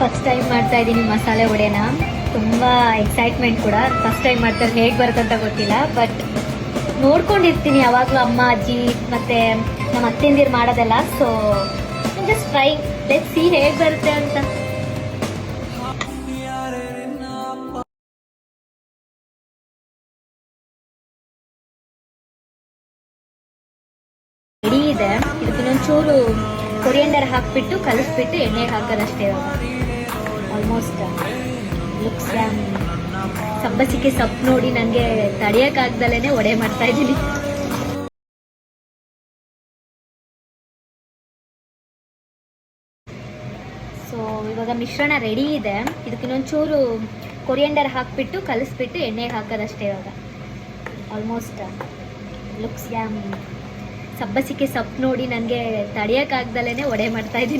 First time ಮಾಡ್ತಾ ಇದ್ದೀನಿ ಮಸಾಲೆ ವಡೆನ. ತುಂಬ ಎಕ್ಸೈಟ್ಮೆಂಟ್ ಕೂಡ. ಫಸ್ಟ್ ಟೈಮ್ ಮಾಡ್ತಾರೆ, ಹೇಗೆ ಬರುತ್ತಂತ ಗೊತ್ತಿಲ್ಲ. ಬಟ್ ನೋಡ್ಕೊಂಡಿರ್ತೀನಿ ಯಾವಾಗಲೂ ಅಮ್ಮ ಅಜ್ಜಿ ಮತ್ತು ನಮ್ಮ ಅತ್ತೆಂದಿರು ಮಾಡೋದೆಲ್ಲ. So just try, let's see ಹೇಗೆ ಬರುತ್ತೆ ಅಂತ. ರೆಡಿ ಇದೆ. ಇದಕ್ಕೆ ಇನ್ನೊಂಚೂರು ಕೊರಿಯಂಡರ್ ಹಾಕಿಬಿಟ್ಟು ಕಲಿಸ್ಬಿಟ್ಟು ಎಣ್ಣೆಗೆ ಹಾಕೋದಷ್ಟೇ. ಆಲ್ಮೋಸ್ಟ್ ಲುಕ್ಸ್ ಸಬ್ಬಸಿಗೆ ಸೊಪ್ಪು ನೋಡಿ ನನಗೆ ತಡೆಯೋಕ್ಕಾಗ್ದಲೇ ವಡೆ ಮಾಡ್ತಾ ಇದ್ದೀನಿ. ಸೊ ಇವಾಗ ಮಿಶ್ರಣ ರೆಡಿ ಇದೆ. ಇದಕ್ಕೆ ಇನ್ನೊಂಚೂರು ಕೊರಿಯಂಡರ್ ಹಾಕಿಬಿಟ್ಟು ಕಲಿಸ್ಬಿಟ್ಟು ಎಣ್ಣೆಗೆ ಹಾಕೋದಷ್ಟೇ. ಇವಾಗ ಆಲ್ಮೋಸ್ಟ್ ಲುಕ್ಸ್ ಸಬ್ಬಸಿಗೆ ಸೊಪ್ಪು ನೋಡಿ ನನಗೆ ತಡೆಯೋಕ್ಕಾಗ್ದಲೇ ವಡೆ ಮಾಡ್ತಾ ಇದ್ದೀನಿ.